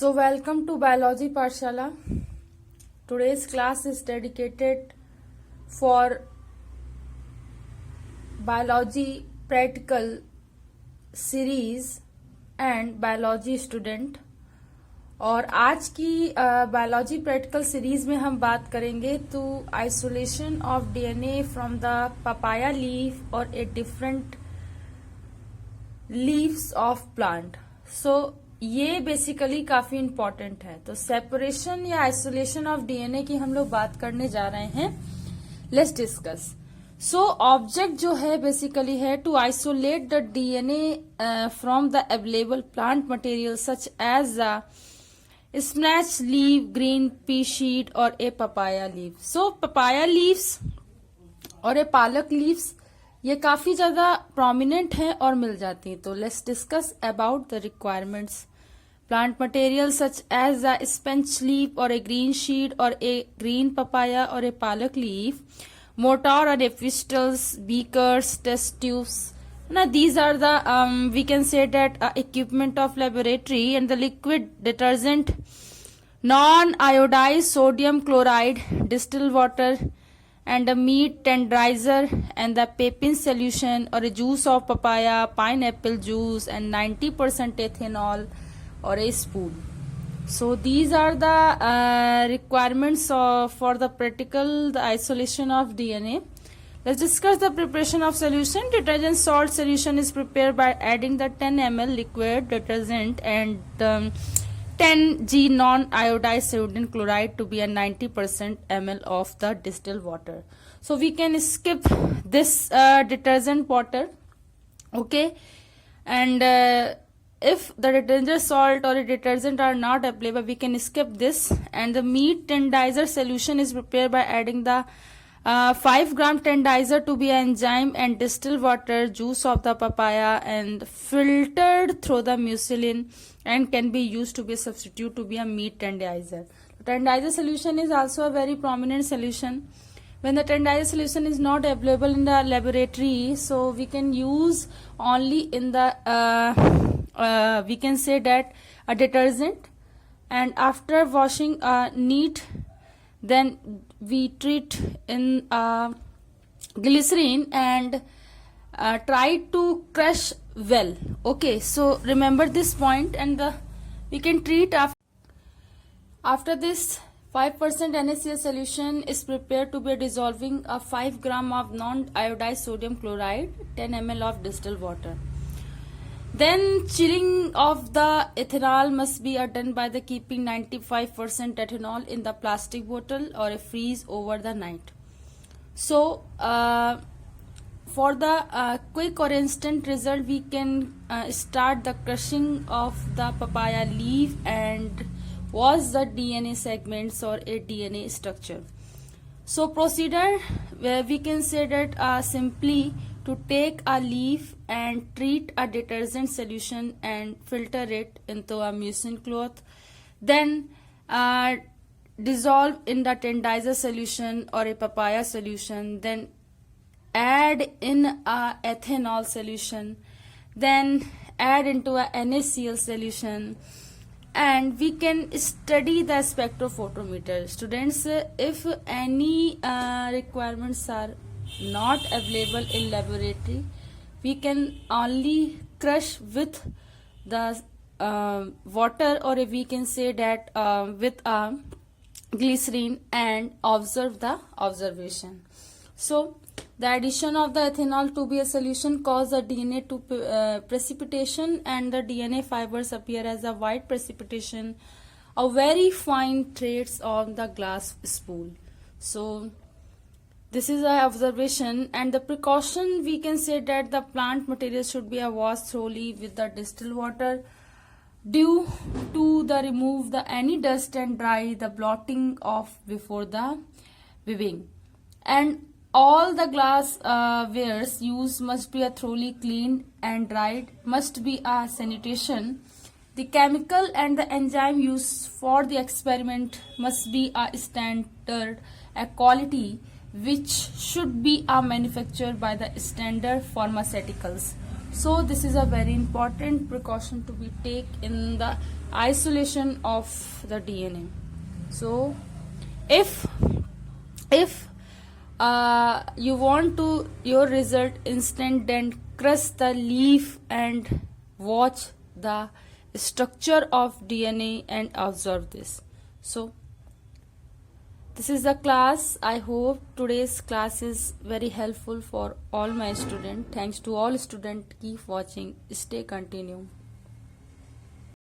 So welcome to Biology Pathshala. Today's class is dedicated for biology practical series and biology student. और आज की biology practical series में हम बात करेंगे तो isolation of DNA from the papaya leaf और a different leaves of plant. So ये बेसिकली काफी इंपॉर्टेंट है. तो सेपरेशन या आइसोलेशन ऑफ डीएनए की हम लोग बात करने जा रहे हैं. Let's discuss. सो ऑब्जेक्ट जो है बेसिकली है to isolate the DNA from the available plant material such as the spinach leaf, green pea sheet और a papaya leaf. So papaya leaves और ए पालक लीव्स ये काफी ज्यादा प्रोमिनेंट है और मिल जाती हैं. तो let's discuss about the requirements. Plant material such as the spinach leaf और ए ग्रीन शीट और ए ग्रीन पपाया और ए पालक लीफ, मोटार और a pestles, beakers, test tubes. Now these are the we can say that equipment of laboratory, and the liquid detergent, non-iodized sodium chloride, distilled water, and the meat tenderizer, and the pepin solution or a juice of papaya, pineapple juice, and 90% ethanol or a spoon. So these are the requirements for the practical the isolation of DNA. Let's discuss the preparation of solution. Detergent salt solution is prepared by adding the 10 ml liquid detergent and 10 g non-iodized sodium chloride to be a 90% ml of the distilled water. So we can skip this detergent water, okay? And if the detergent salt or detergent are not available, we can skip this. And the meat tenderizer solution is prepared by adding the 5 gram tenderizer to be enzyme and distilled water, juice of the papaya, and filtered through the mucilin, and can be used to be a substitute to be a meat tenderizer. Tenderizer solution is also a very prominent solution. When the tenderizer solution is not available in the laboratory, so we can use only in the we can say that a detergent, and after washing neat, then we treat in glycerin and try to crush well. Okay, so remember this point, and we can treat after this. 5% NaCl solution is prepared to be dissolving a 5 gram of non-iodized sodium chloride, 10 ml of distilled water. Then chilling of the ethanol must be done by the keeping 95% ethanol in the plastic bottle or a freeze over the night. So for the quick or instant result, we can start the crushing of the papaya leaf and wash the DNA segments or a DNA structure. So procedure where we can say that simply to take a leaf and treat a detergent solution and filter it into a mucin cloth, then dissolve in the tenderizer solution or a papaya solution, then add in a ethanol solution, then add into a NaCl solution, and we can study the spectrophotometer. Students, if any requirements are not available in laboratory, we can only crush with the water, or we can say that with glycerin, and observe the observation. So the addition of the ethanol to be a solution cause the DNA to precipitation, and the DNA fibers appear as a white precipitation, a very fine threads on the glass spool. So this is our observation. And the precaution, we can say that the plant material should be washed thoroughly with the distilled water due to the remove the any dust and dry the blotting off before the weaving. And all the glass wares used must be thoroughly cleaned and dried, must be a sanitation. The chemical and the enzyme used for the experiment must be a standard, a quality which should be manufactured by the standard pharmaceuticals. So this is a very important precaution to be take in the isolation of the DNA. So if you want to your result instant, then crush the leaf and watch the structure of DNA and observe this. So this is the class. I hope today's class is very helpful for all my students. Thanks to all students. Keep watching. Stay continue.